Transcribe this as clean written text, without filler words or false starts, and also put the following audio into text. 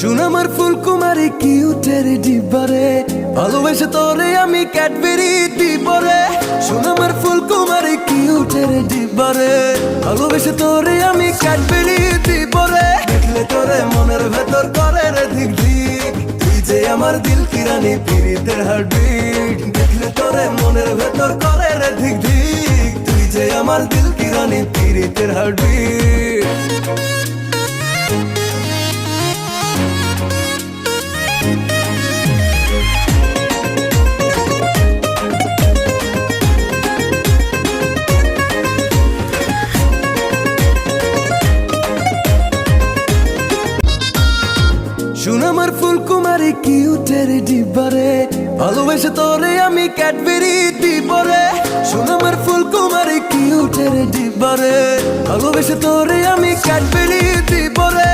সোনামার ফুলকুমারী কিউটের ডিব্বারে, ভালোবেসে তোরে আমি ক্যাডবেরি দিবরে। সোনামার ফুলকুমারী কিউটের ডিব্বারে, ভালোবেসে তোরে আমি ক্যাডবেরি দিবরে। দেখলে তোরে মনের ভেতর করে রে ধিক ধিক, তুই যে আমার দিল কি রানী পিরিতের হার্টবিট। দেখলে তোরে মনের ভেতর করে রে ধিক ধিক, তুই যে আমার দিল কি রানী পিরিতের হার্টবিট। সোনামার ফুলকুমারী কিউটের ডিব্বারে, ভালোবেসে তোরে আমি ক্যাডবেরি দিবরে। সোনামার ফুলকুমারী কিউটের ডিব্বারে, ভালোবেসে তোরে আমি ক্যাডবেরি দিবরে।